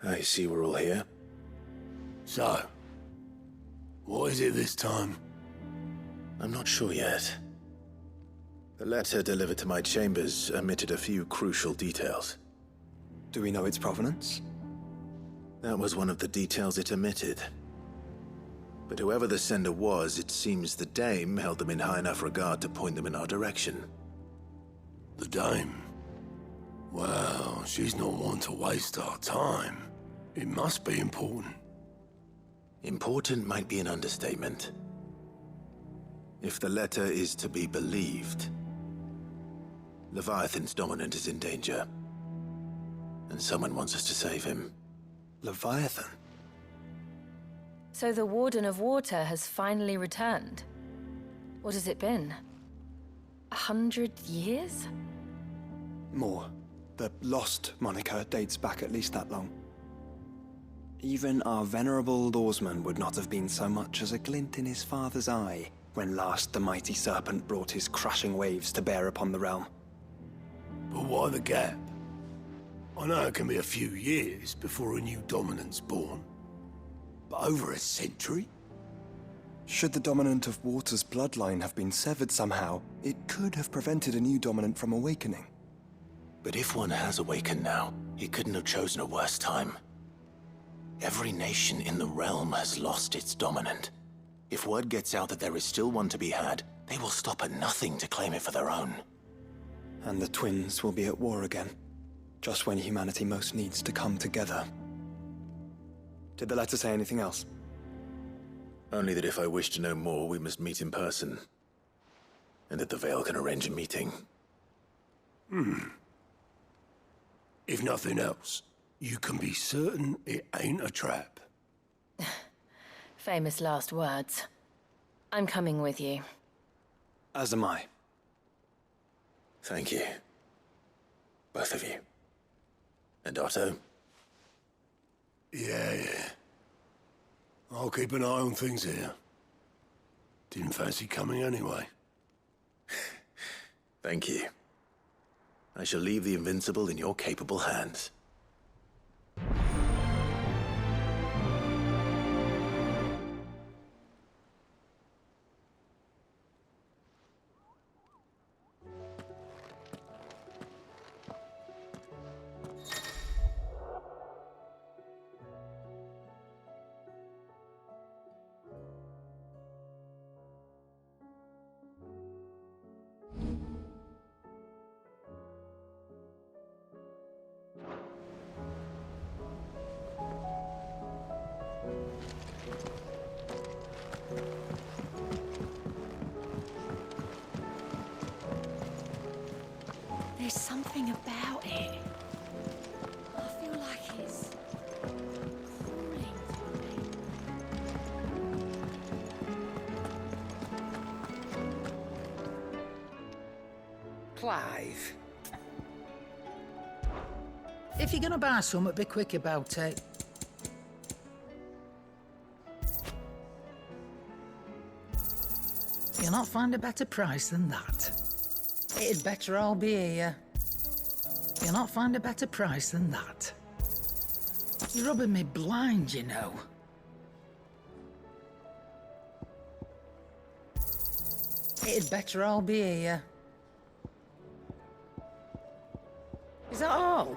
I see we're all here. So, what is it this time? I'm not sure yet. The letter delivered to my chambers omitted a few crucial details. Do we know its provenance? That was one of the details it omitted. But whoever the sender was, it seems the dame held them in high enough regard to point them in our direction. The dame? Well, she's not one to waste our time. It must be important. Important might be an understatement. If the letter is to be believed, Leviathan's dominant is in danger. And someone wants us to save him. Leviathan? So the Warden of Water has finally returned. What has it been? 100 years? More. The Lost moniker dates back at least that long. Even our venerable lawsman would not have been so much as a glint in his father's eye when last the mighty serpent brought his crushing waves to bear upon the realm. But why the gap? I know it can be a few years before a new dominant's born. But over a century? Should the dominant of Water's bloodline have been severed somehow, it could have prevented a new dominant from awakening. But if one has awakened now, he couldn't have chosen a worse time. Every nation in the realm has lost its dominant. If word gets out that there is still one to be had, they will stop at nothing to claim it for their own. And the twins will be at war again, just when humanity most needs to come together. Did the letter say anything else? Only that if I wish to know more, we must meet in person. And that the Veil can arrange a meeting. If nothing else, you can be certain it ain't a trap. Famous last words. I'm coming with you. As am I. Thank you. Both of you. And Otto? Yeah. I'll keep an eye on things here. Didn't fancy coming anyway. Thank you. I shall leave the Invincible in your capable hands. There's something about it. I feel like it's calling to me. Clive. If you're gonna buy something, be quick about it. You'll not find a better price than that. It'd better all be here. You'll not find a better price than that. You're rubbing me blind, you know. It'd better all be here. Is that all?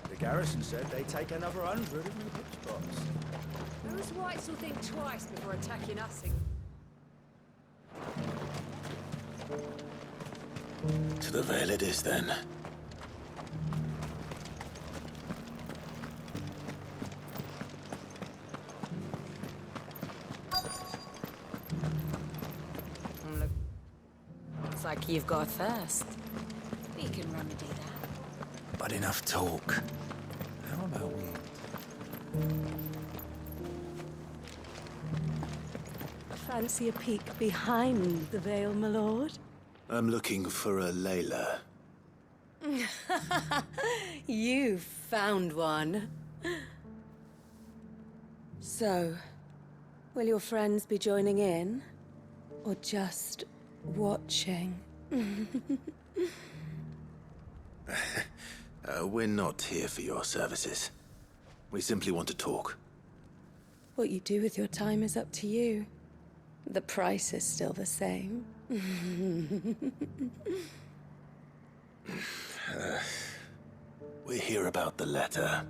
The garrison said they'd take another 100 in the pitch box. Those whites will think twice before attacking us. To the Veil it is, then. Looks like you've got a thirst. We can remedy that. But enough talk. How about we... Fancy a peek behind the veil, my lord? I'm looking for a Layla. You found one. So, will your friends be joining in? Or just watching? We're not here for your services. We simply want to talk. What you do with your time is up to you. The price is still the same. We're here about the letter.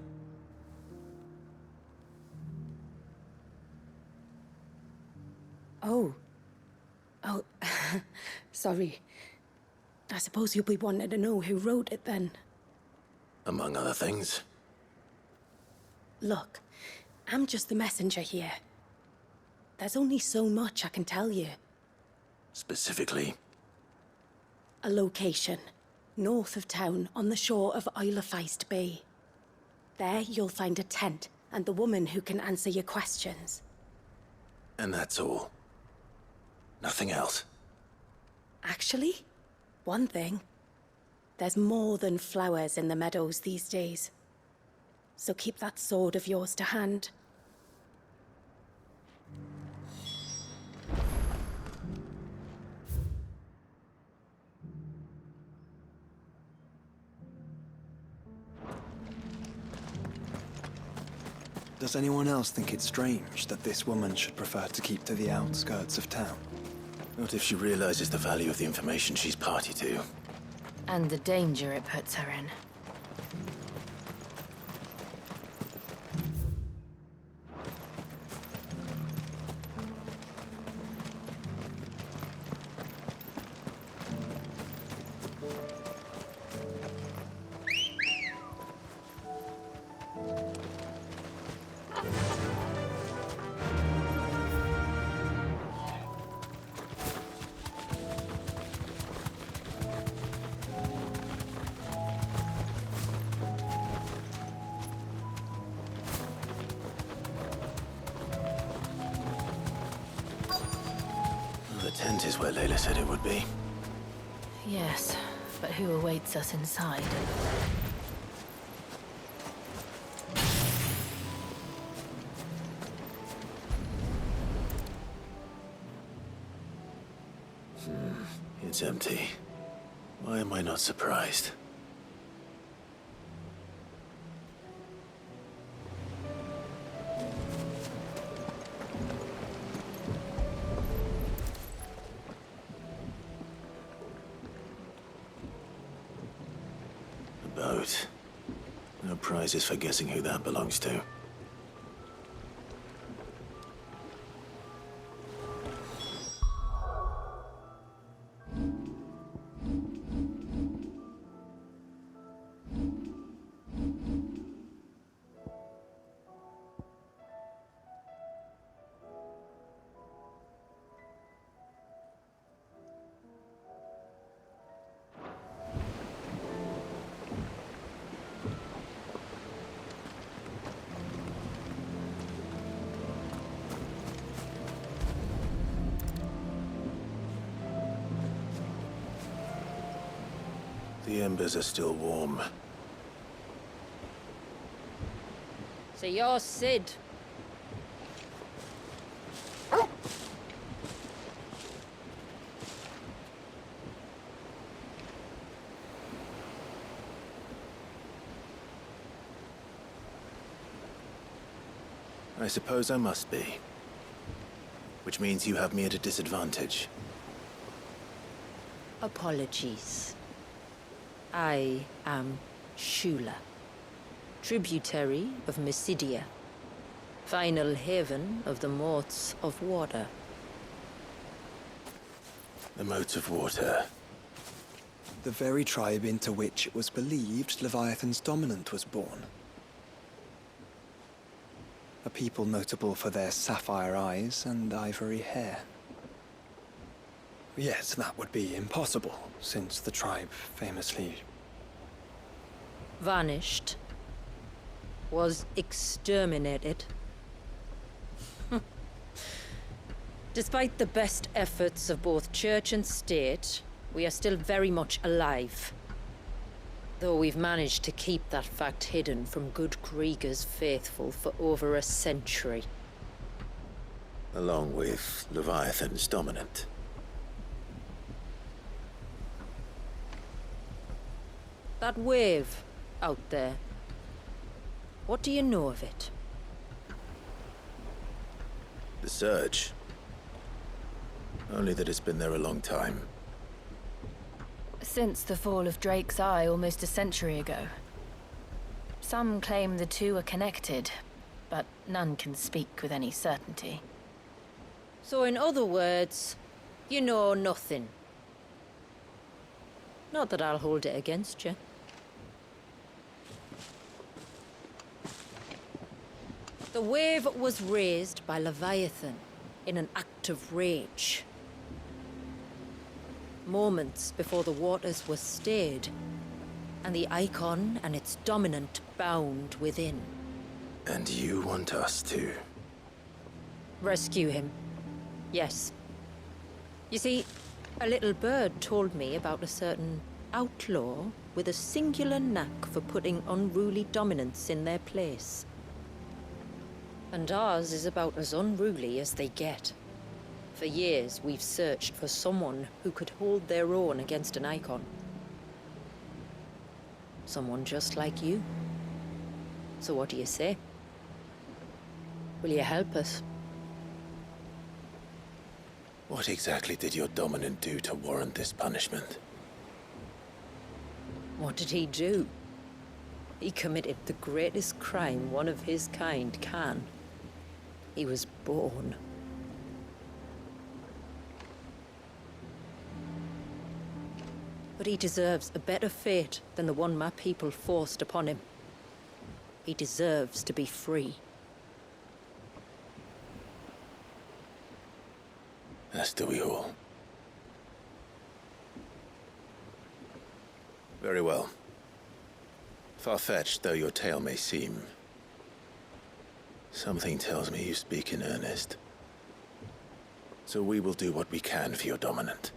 Oh. Sorry. I suppose you'll be wanting to know who wrote it then. Among other things. Look, I'm just the messenger here. There's only so much I can tell you. Specifically, A location, north of town, on the shore of Isle of Feist Bay. There you'll find a tent and the woman who can answer your questions. and that's all. Nothing else. Actually, one thing. There's more than flowers in the meadows these days. So keep that sword of yours to hand. Does anyone else think it's strange that this woman should prefer to keep to the outskirts of town? Not if she realizes the value of the information she's party to. And the danger it puts her in. The tent is where Layla said it would be. Yes, but who awaits us inside? It's empty. Why am I not surprised? A boat. No prizes for guessing who that belongs to. The embers are still warm. So you're Sid. I suppose I must be. Which means you have me at a disadvantage. Apologies. I am Shula, tributary of Mysidia, final haven of the Moths of Water. The motes of water. The very tribe into which it was believed Leviathan's dominant was born. A people notable for their sapphire eyes and ivory hair. Yes, that would be impossible, since the tribe famously... Vanished. Was exterminated. Despite the best efforts of both church and state, we are still very much alive. Though we've managed to keep that fact hidden from good Krieger's faithful for over a century. Along with Leviathan's dominant. That wave out there. What do you know of it? The Surge. Only that it's been there a long time. Since the fall of Drake's Eye almost a century ago. Some claim the two are connected, but none can speak with any certainty. So in other words, you know nothing. Not that I'll hold it against you. The wave was raised by Leviathan in an act of rage. Moments before the waters were stayed, and the icon and its dominant bound within. And you want us to? Rescue him. Yes. You see, a little bird told me about a certain outlaw with a singular knack for putting unruly dominants in their place. And ours is about as unruly as they get. For years, we've searched for someone who could hold their own against an icon. Someone just like you. So what do you say? Will you help us? What exactly did your dominant do to warrant this punishment? What did he do? He committed the greatest crime one of his kind can. He was born. But he deserves a better fate than the one my people forced upon him. He deserves to be free. As do we all. Very well. Far-fetched though your tale may seem, something tells me you speak in earnest. So we will do what we can for your dominant.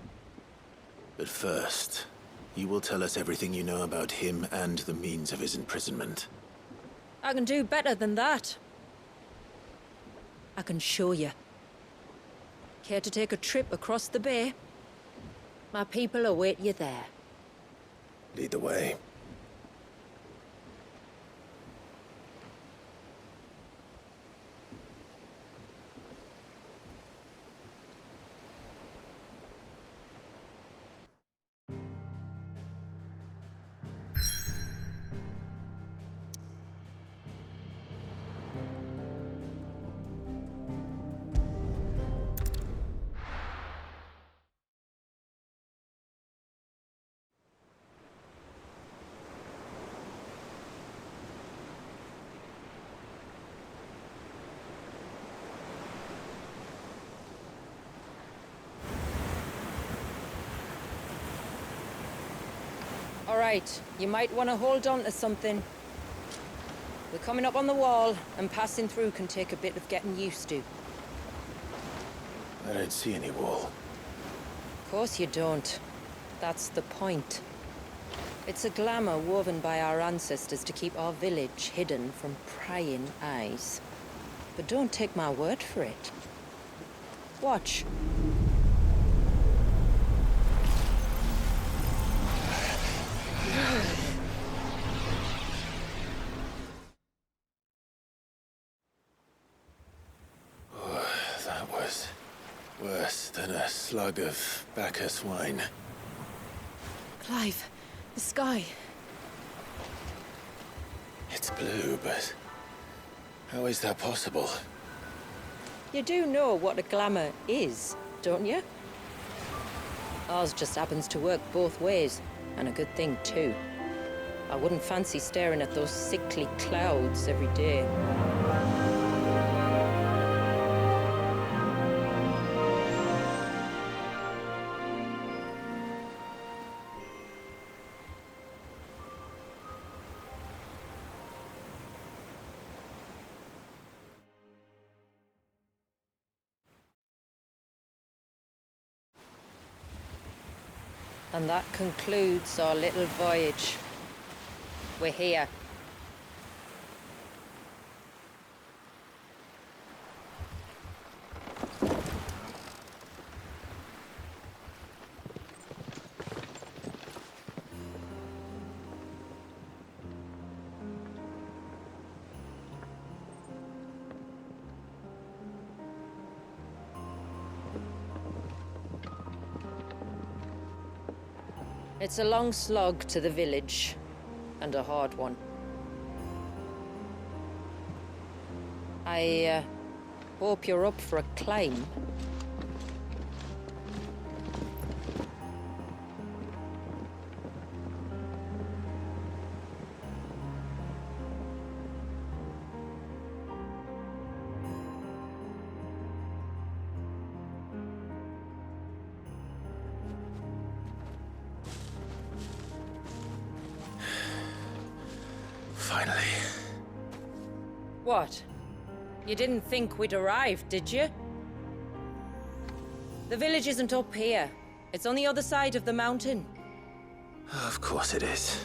But first, you will tell us everything you know about him and the means of his imprisonment. I can do better than that. I can show you. Care to take a trip across the bay? My people await you there. Lead the way. All right, you might want to hold on to something. We're coming up on the wall, and passing through can take a bit of getting used to. I don't see any wall. Of course you don't. That's the point. It's a glamour woven by our ancestors to keep our village hidden from prying eyes. But don't take my word for it. Watch. That was worse than a slug of Bacchus wine. Clive, the sky. It's blue, but how is that possible? You do know what a glamour is, don't you? Ours just happens to work both ways, and a good thing too. I wouldn't fancy staring at those sickly clouds every day. And that concludes our little voyage. We're here. It's a long slog to the village, and a hard one. I hope you're up for a climb. Finally. What? You didn't think we'd arrived, did you? The village isn't up here. It's on the other side of the mountain. Of course it is.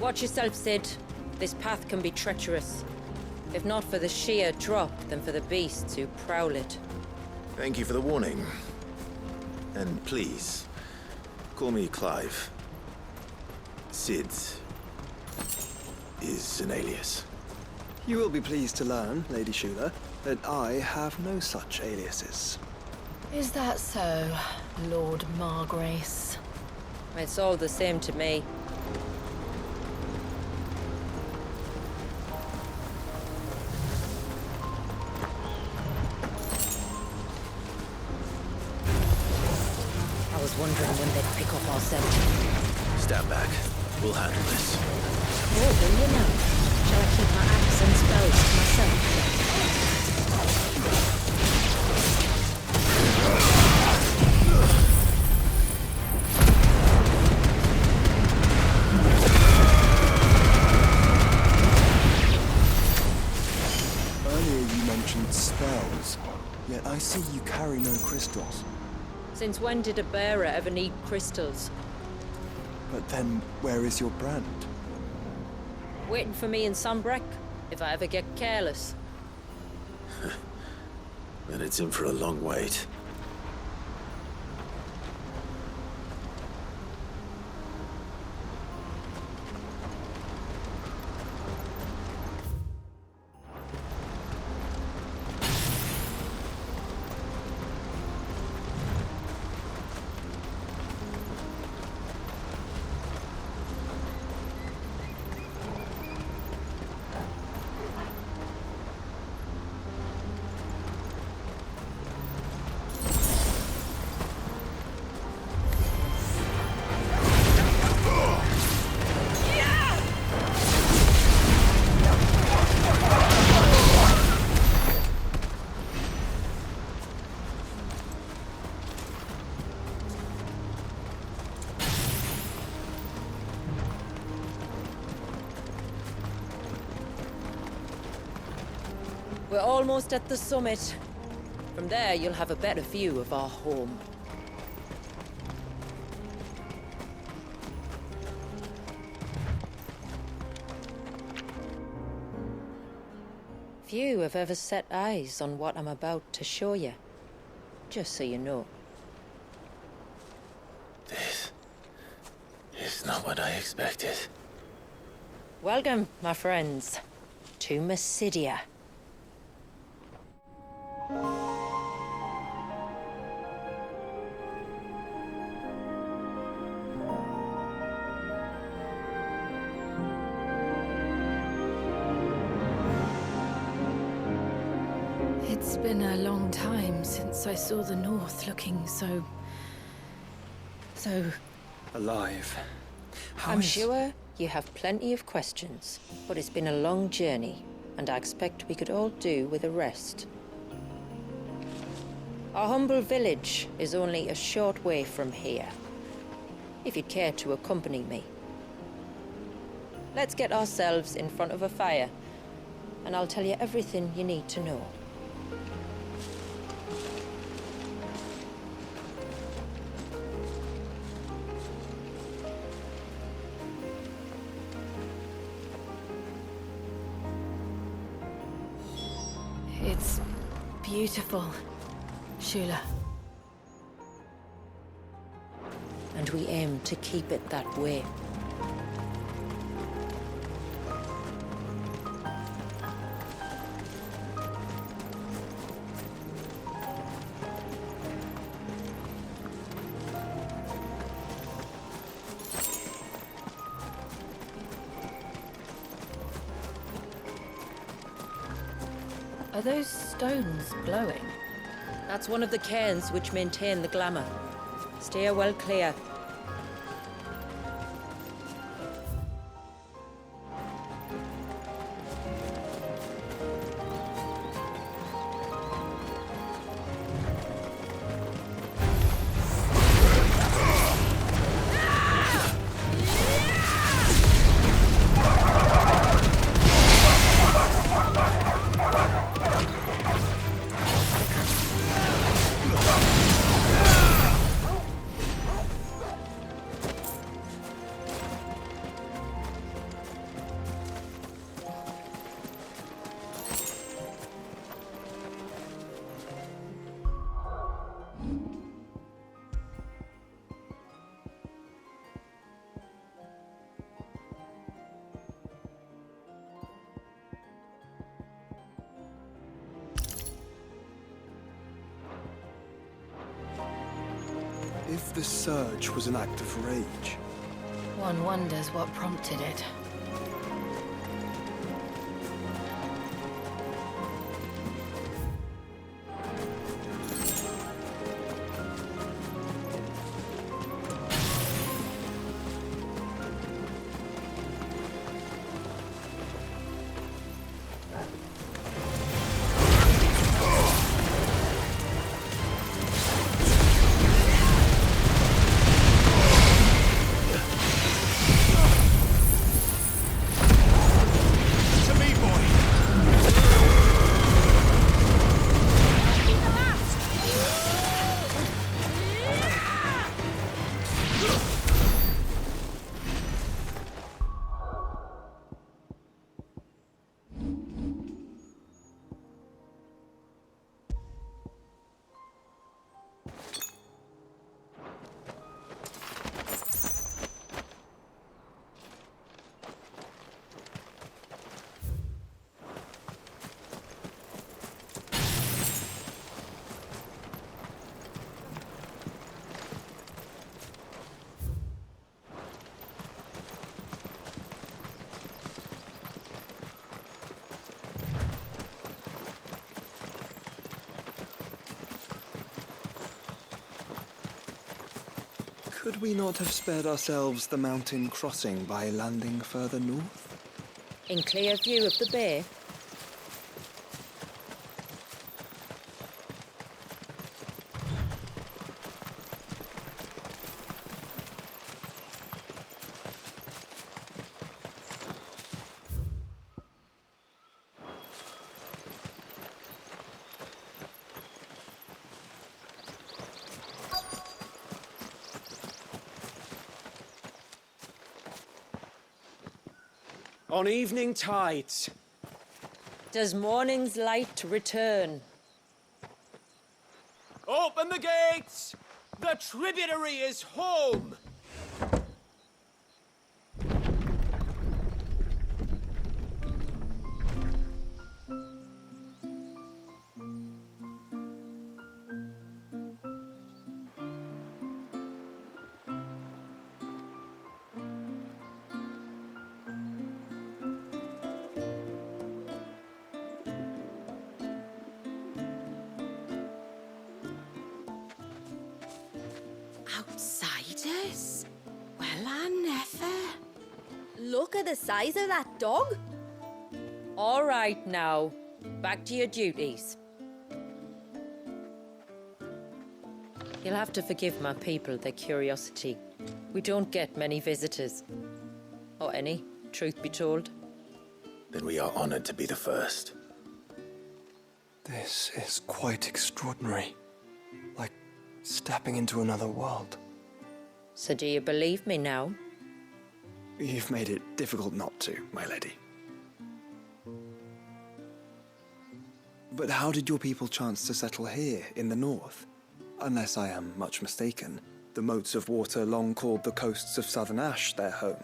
Watch yourself, Sid. This path can be treacherous. If not for the sheer drop, then for the beasts who prowl it. Thank you for the warning. And please, call me Clive. Sid is an alias. You will be pleased to learn, Lady Shula, that I have no such aliases. Is that so, Lord Margrace? It's all the same to me. I was wondering when they'd pick up our scent. Stand back. We'll handle this. Oh, will you now? Shall I keep my axe and spells to myself? Earlier you mentioned spells, yet I see you carry no crystals. Since when did a bearer ever need crystals? But then, where is your brand? Waiting for me in Sunbreck, if I ever get careless. Then it's in for a long wait. We're almost at the summit. From there, you'll have a better view of our home. Few have ever set eyes on what I'm about to show you. Just so you know. This is not what I expected. Welcome, my friends, to Mysidia. It's been a long time since I saw the North looking so... Alive. I'm sure you have plenty of questions, but it's been a long journey, and I expect we could all do with a rest. Our humble village is only a short way from here. If you'd care to accompany me. Let's get ourselves in front of a fire, and I'll tell you everything you need to know. It's beautiful, Shula. And we aim to keep it that way. Are those stones glowing? That's one of the cairns which maintain the glamour. Steer well clear. If the surge was an act of rage, One wonders what prompted it. could we not have spared ourselves the mountain crossing by landing further north? In clear view of the bay? On evening tides. Does morning's light return? Open the gates! The tributary is home! Outsiders? Well, I never. Look at the size of that dog. All right now, back to your duties. You'll have to forgive my people their curiosity. We don't get many visitors. Or any, truth be told. Then we are honored to be the first. This is quite extraordinary. Like stepping into another world. So do you believe me now? You've made it difficult not to, my lady. But how did your people chance to settle here in the north? Unless I am much mistaken, the moats of water long called the coasts of southern Ash their home.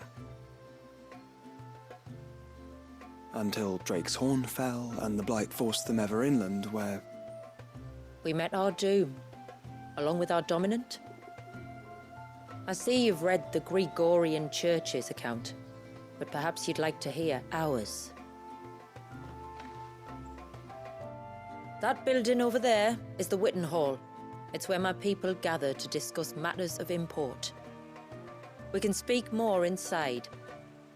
Until Drake's Horn fell and the Blight forced them ever inland, where... We met our doom, along with our dominant. I see you've read the Gregorian Church's account, but perhaps you'd like to hear ours. That building over there is the Witten Hall. It's where my people gather to discuss matters of import. We can speak more inside,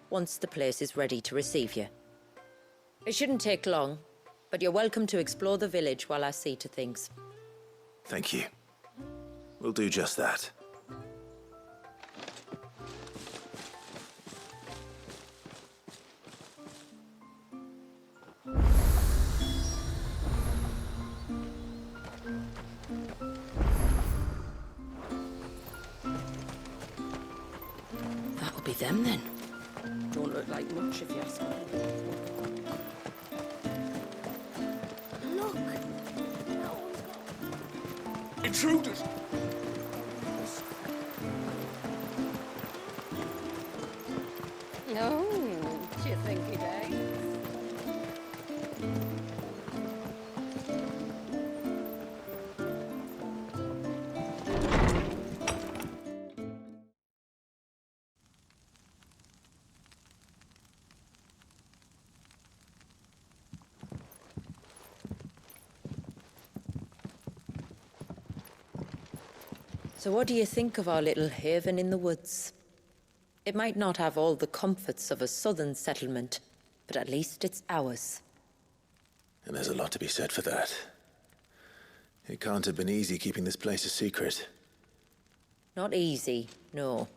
once the place is ready to receive you. It shouldn't take long, but you're welcome to explore the village while I see to things. Thank you. We'll do just that. That'll be them then. Don't look like much if you ask me. Look! Intruders! No, do you think he does? So what do you think of our little haven in the woods? It might not have all the comforts of a southern settlement, but at least it's ours. And there's a lot to be said for that. It can't have been easy keeping this place a secret. Not easy, no.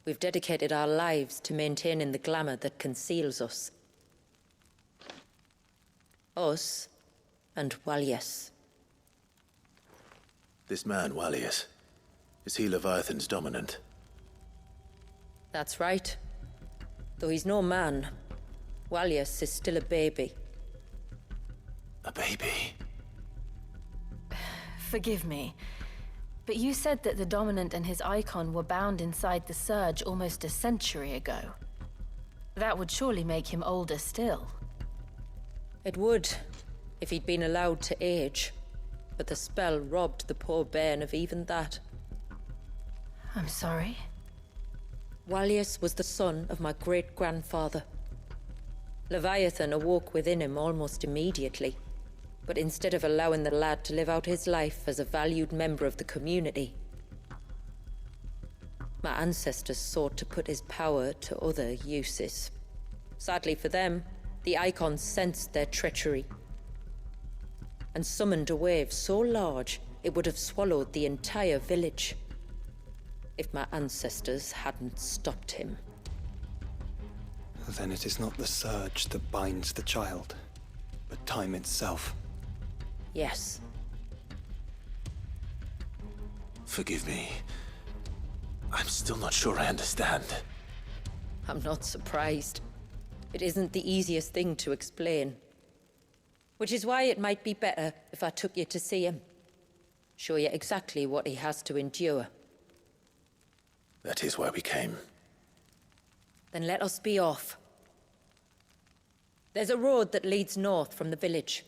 We've dedicated our lives to maintaining the glamour that conceals us. Us and Walyas. This man, Walyas, is he Leviathan's dominant? That's right. Though he's no man, Walyas is still a baby. A baby? Forgive me, but you said that the Dominant and his icon were bound inside the Surge almost a century ago. That would surely make him older still. It would, if he'd been allowed to age. But the spell robbed the poor bairn of even that. I'm sorry. Walyas was the son of my great-grandfather. Leviathan awoke within him almost immediately. But instead of allowing the lad to live out his life as a valued member of the community, my ancestors sought to put his power to other uses. Sadly for them, the icons sensed their treachery and summoned a wave so large it would have swallowed the entire village if my ancestors hadn't stopped him. Then it is not the surge that binds the child, but time itself. Yes. Forgive me. I'm still not sure I understand. I'm not surprised. It isn't the easiest thing to explain. Which is why it might be better if I took you to see him. Show you exactly what he has to endure. That is why we came. Then let us be off. There's a road that leads north from the village.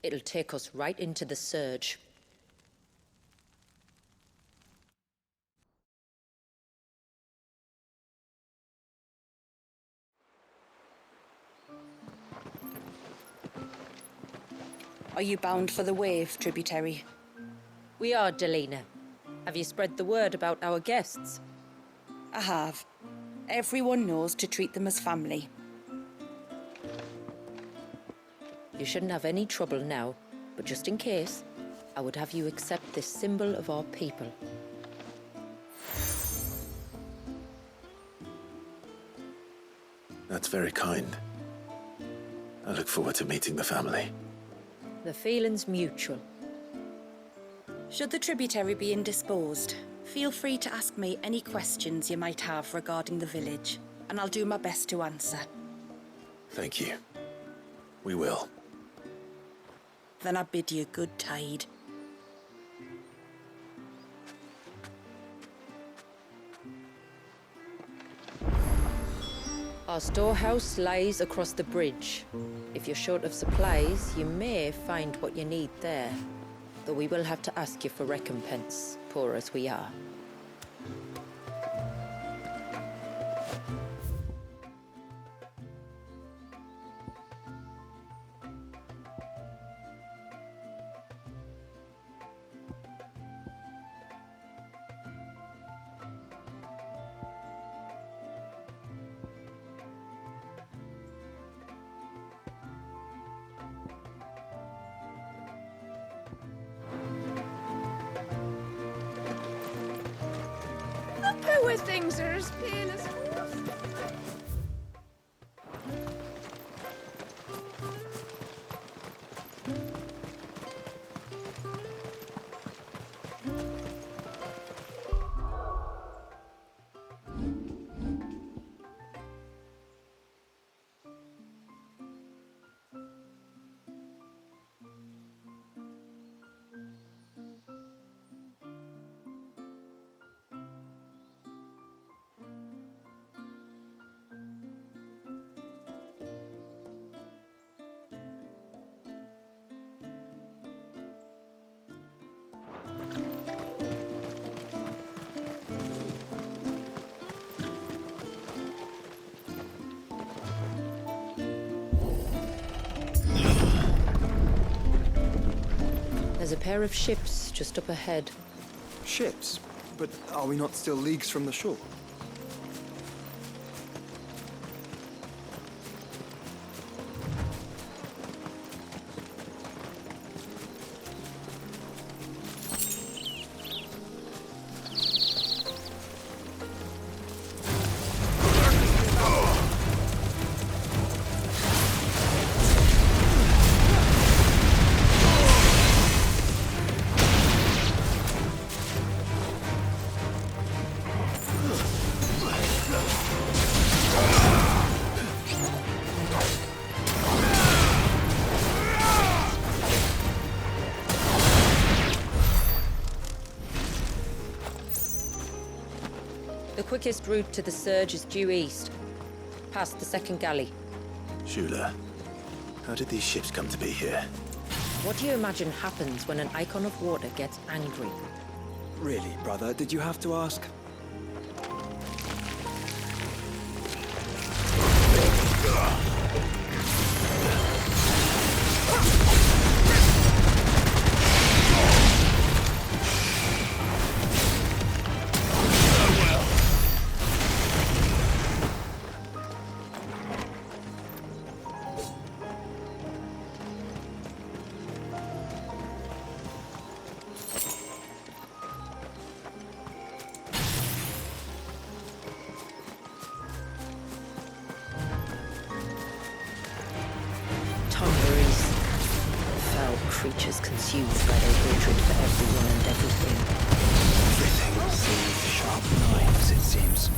It'll take us right into the Surge. Are you bound for the Wave, tributary? We are, Delina. Have you spread the word about our guests? I have. Everyone knows to treat them as family. You shouldn't have any trouble now, but just in case, I would have you accept this symbol of our people. That's very kind. I look forward to meeting the family. The feeling's mutual. Should the tributary be indisposed, feel free to ask me any questions you might have regarding the village, and I'll do my best to answer. Thank you. We will. Then I bid you good tide. Our storehouse lies across the bridge. If you're short of supplies, you may find what you need there. Though we will have to ask you for recompense, poor as we are. Poor things are as pale as wolf. There's a pair of ships just up ahead. Ships? But are we not still leagues from the shore? The quickest route to the surge is due east, past the second galley. Shula, how did these ships come to be here? What do you imagine happens when an icon of water gets angry? Really, brother, did you have to ask? Creatures consumed by their hatred for everyone and everything. Everything seems sharp knives, it seems.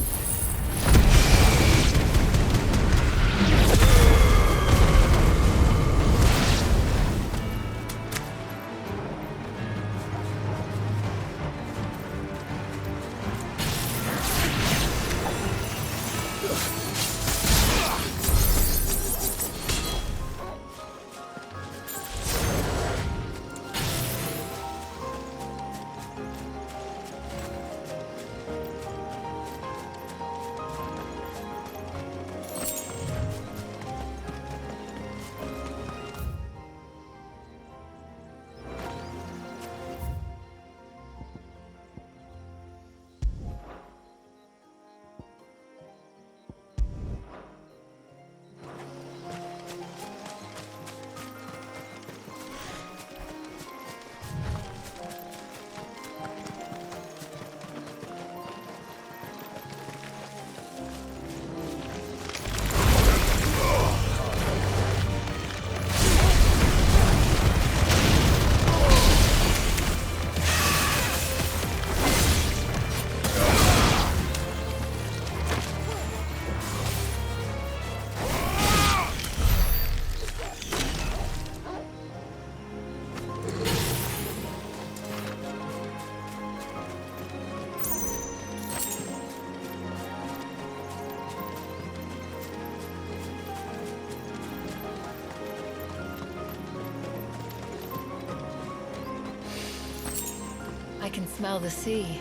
can smell the sea.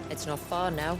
It's not far now.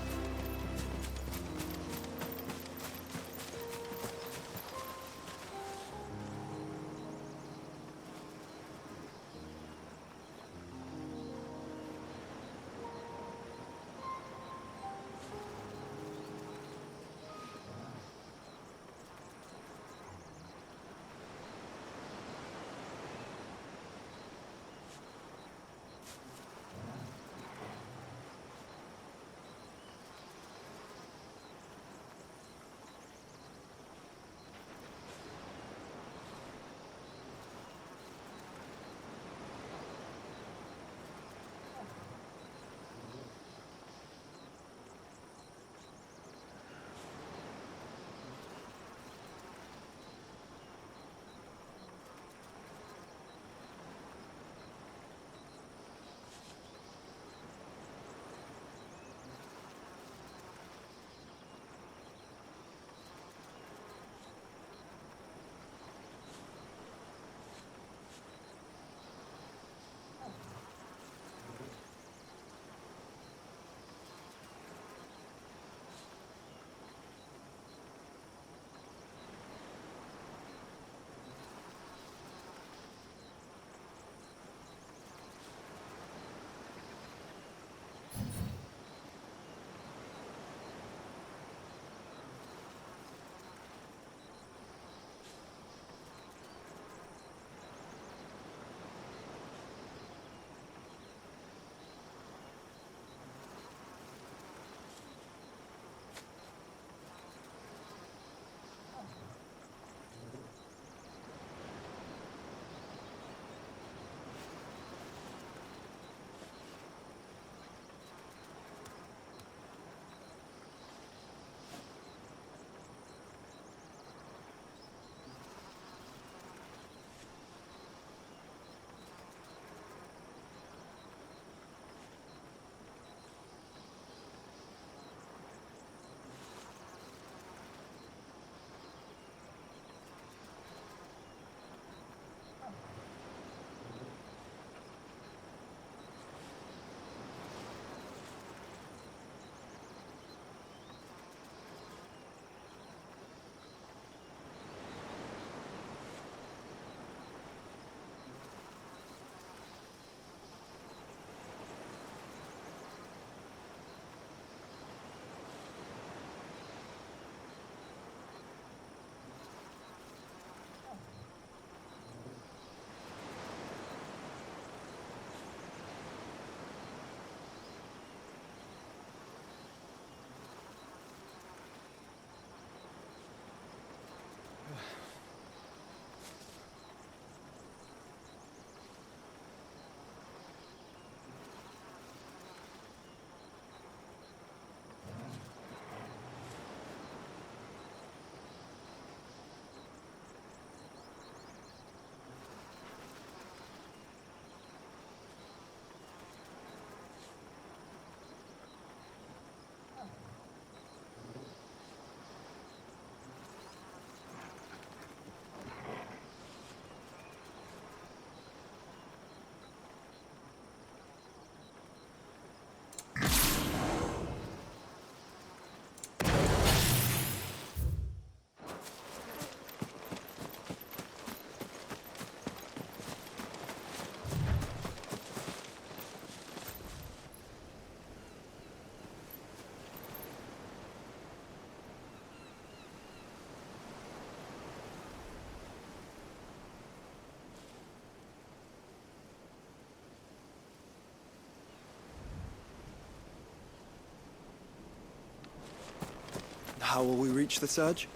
How will we reach the surge?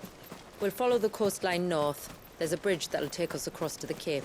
We'll follow the coastline north. There's a bridge that'll take us across to the cape.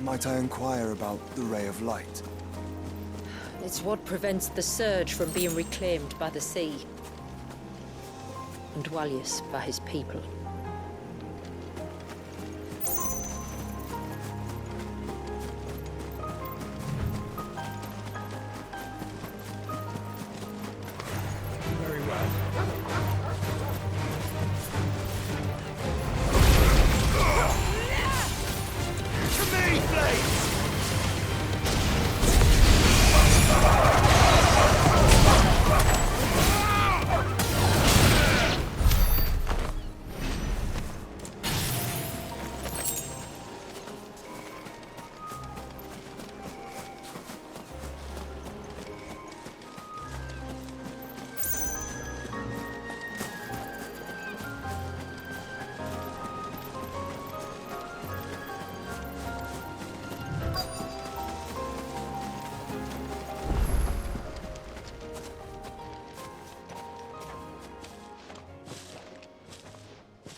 Might I inquire about the Ray of Light? It's what prevents the surge from being reclaimed by the sea. And Dwalius by his people. Very well. To me, blades!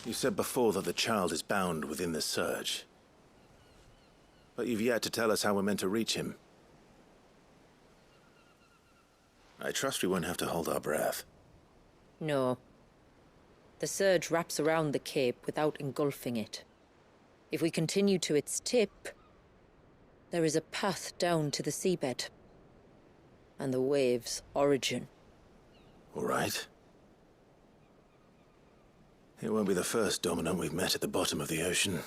You said before that the child is bound within the surge. But you've yet to tell us how we're meant to reach him. I trust we won't have to hold our breath. No. The surge wraps around the cape without engulfing it. If we continue to its tip, there is a path down to the seabed. And the wave's origin. All right. It won't be the first dominant we've met at the bottom of the ocean.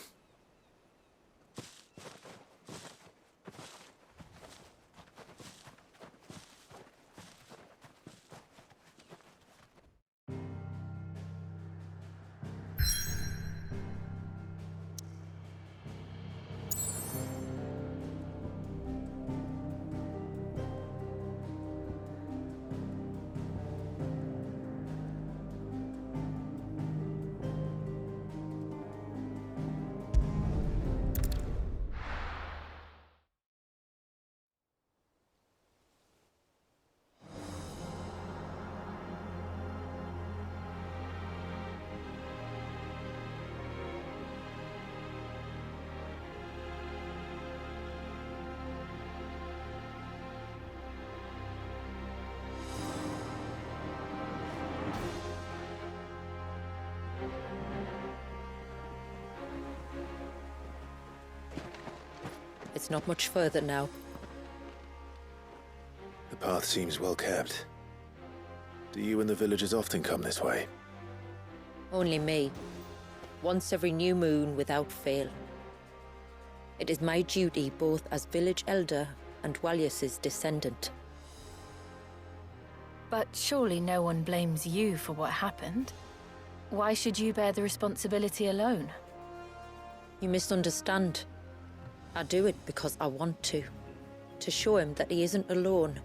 It's not much further now. The path seems well kept. Do you and the villagers often come this way? Only me. Once every new moon without fail. It is my duty both as village elder and Dwalius's descendant. But surely no one blames you for what happened. Why should you bear the responsibility alone? You misunderstand. I do it because I want to show him that he isn't alone,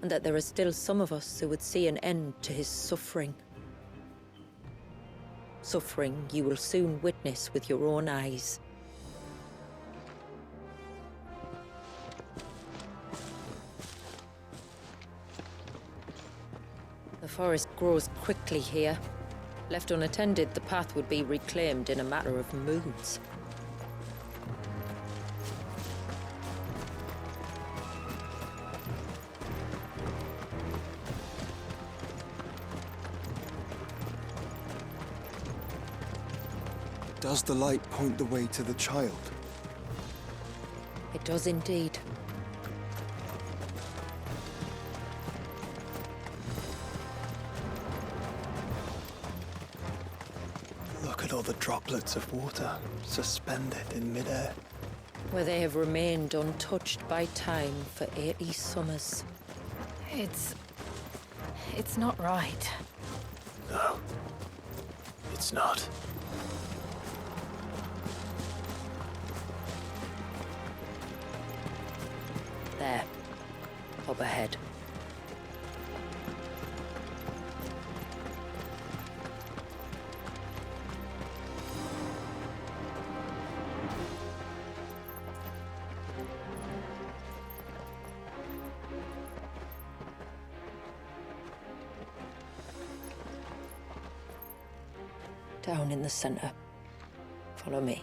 and that there are still some of us who would see an end to his suffering. Suffering you will soon witness with your own eyes. The forest grows quickly here. Left unattended, the path would be reclaimed in a matter of moons. Does the light point the way to the child? It does indeed. Look at all the droplets of water suspended in midair. Where they have remained untouched by time for 80 summers. It's not right. No. It's not. There. Up ahead. Down in the center. Follow me.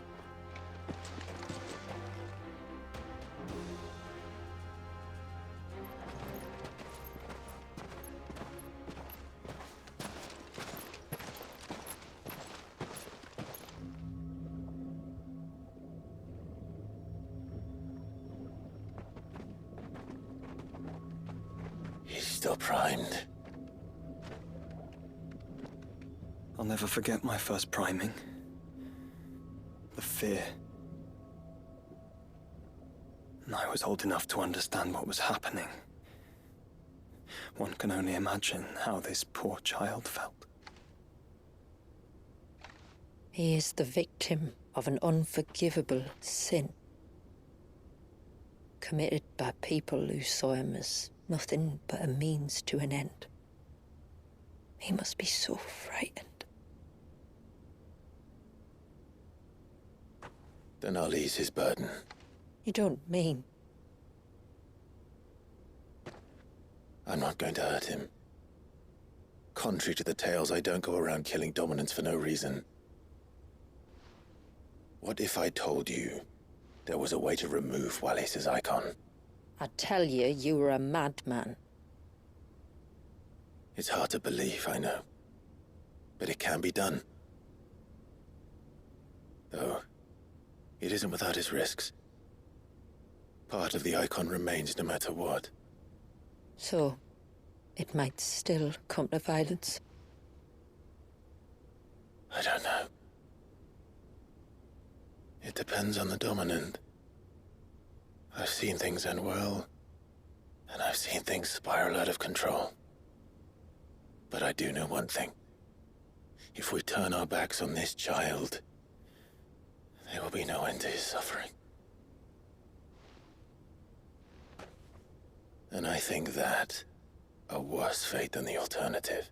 still primed. I'll never forget my first priming. The fear. And I was old enough to understand what was happening. One can only imagine how this poor child felt. He is the victim of an unforgivable sin, committed by people who saw him as nothing but a means to an end. He must be so frightened. Then I'll ease his burden. You don't mean? I'm not going to hurt him. Contrary to the tales, I don't go around killing dominants for no reason. What if I told you there was a way to remove Wallis's icon? I tell you, you were a madman. It's hard to believe, I know. But it can be done. Though, it isn't without its risks. Part of the icon remains no matter what. So, it might still come to violence? I don't know. It depends on the dominant. I've seen things end well, and I've seen things spiral out of control. But I do know one thing. If we turn our backs on this child, there will be no end to his suffering. And I think that a worse fate than the alternative.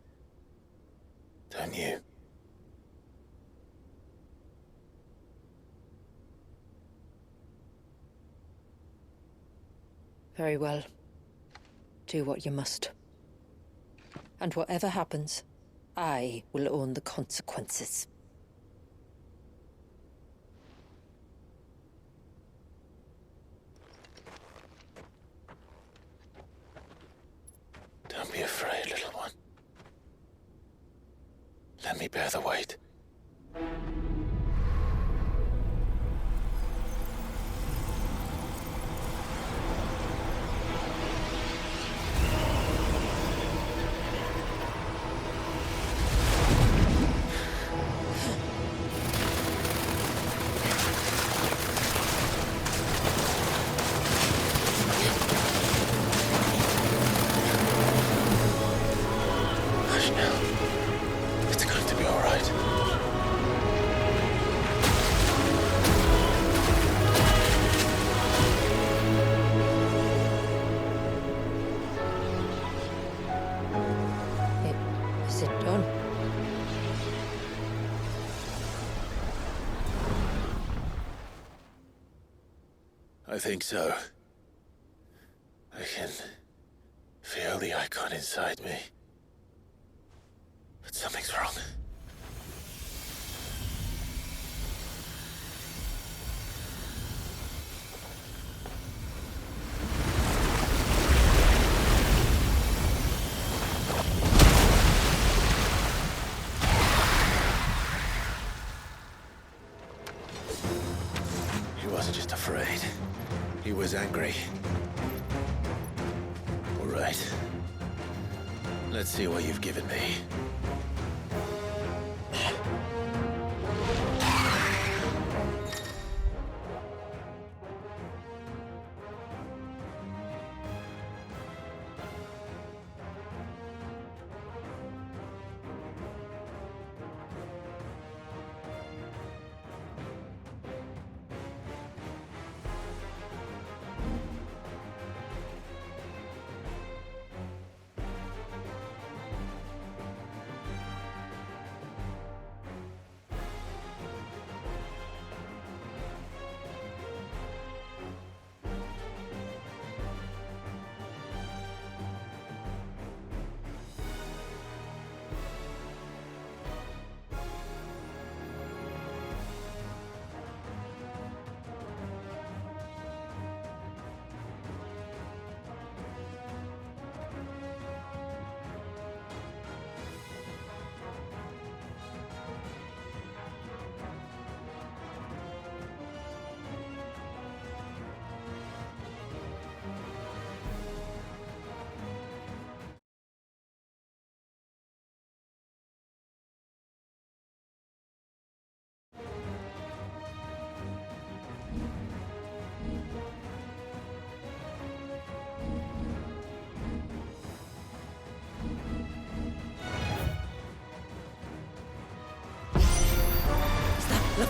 Don't you? Very well. Do what you must. And whatever happens, I will own the consequences. Don't be afraid, little one. Let me bear the weight. It's going to be all right. Is it done? I think so. I can feel the icon inside me. But something's wrong. He wasn't just afraid. He was angry. All right. Let's see what you've given me.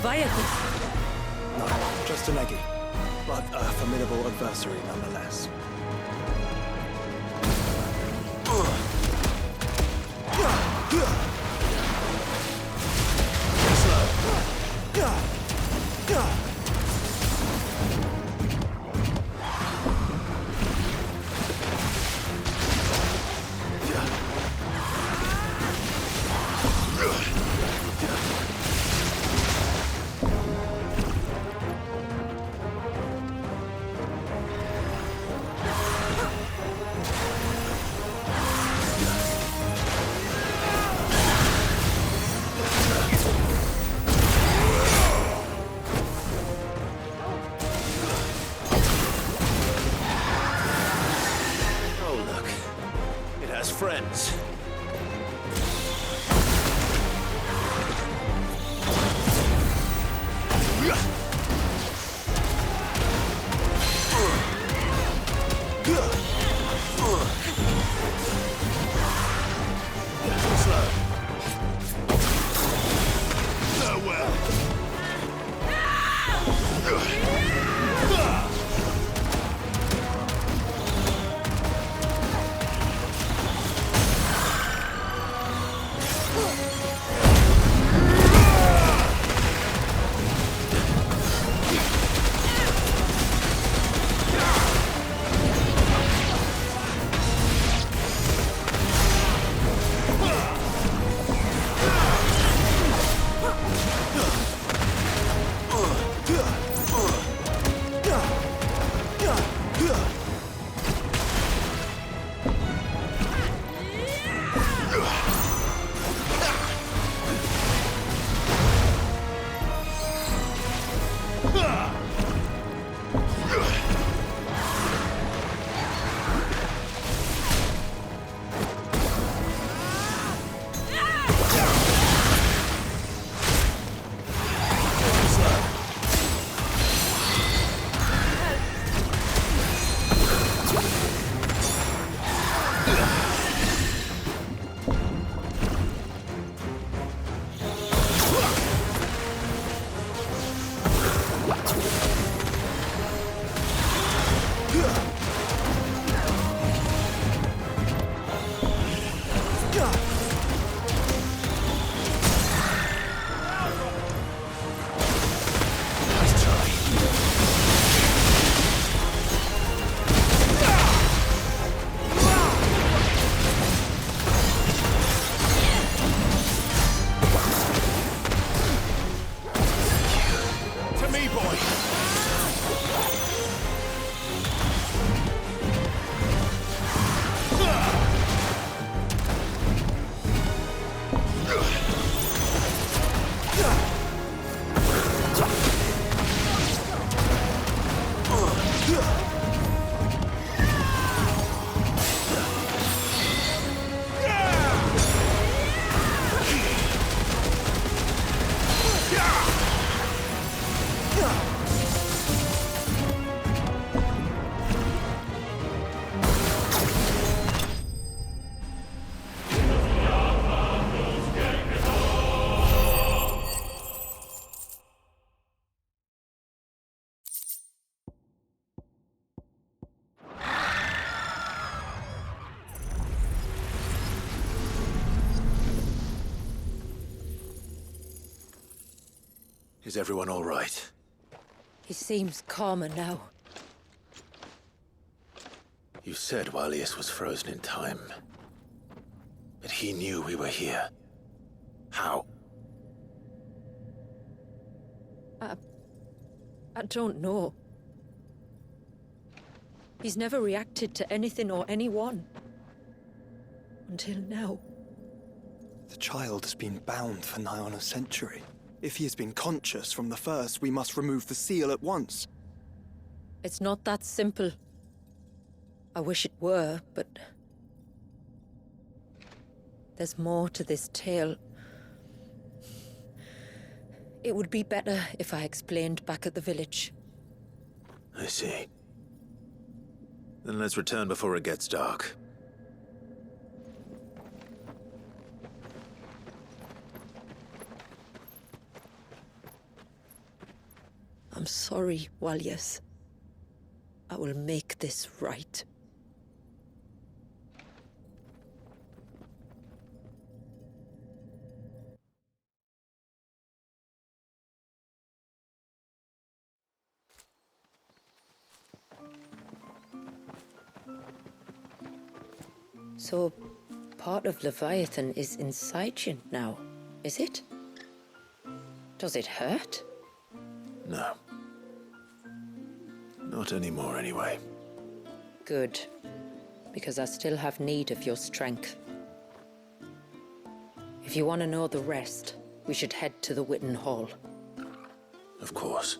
Leviathan? No, just an eggy, but a formidable adversary nonetheless. Friends. Is everyone all right? He seems calmer now. You said Walius was frozen in time. But he knew we were here. How? I don't know. He's never reacted to anything or anyone. Until now. The child has been bound for nigh on a century. If he has been conscious from the first, we must remove the seal at once. It's not that simple. I wish it were, but... there's more to this tale. It would be better if I explained back at the village. I see. Then let's return before it gets dark. I'm sorry, Walyas. I will make this right. So, part of Leviathan is inside you now, is it? Does it hurt? No. Not anymore, anyway. Good. Because I still have need of your strength. If you want to know the rest, we should head to the Witten Hall. Of course.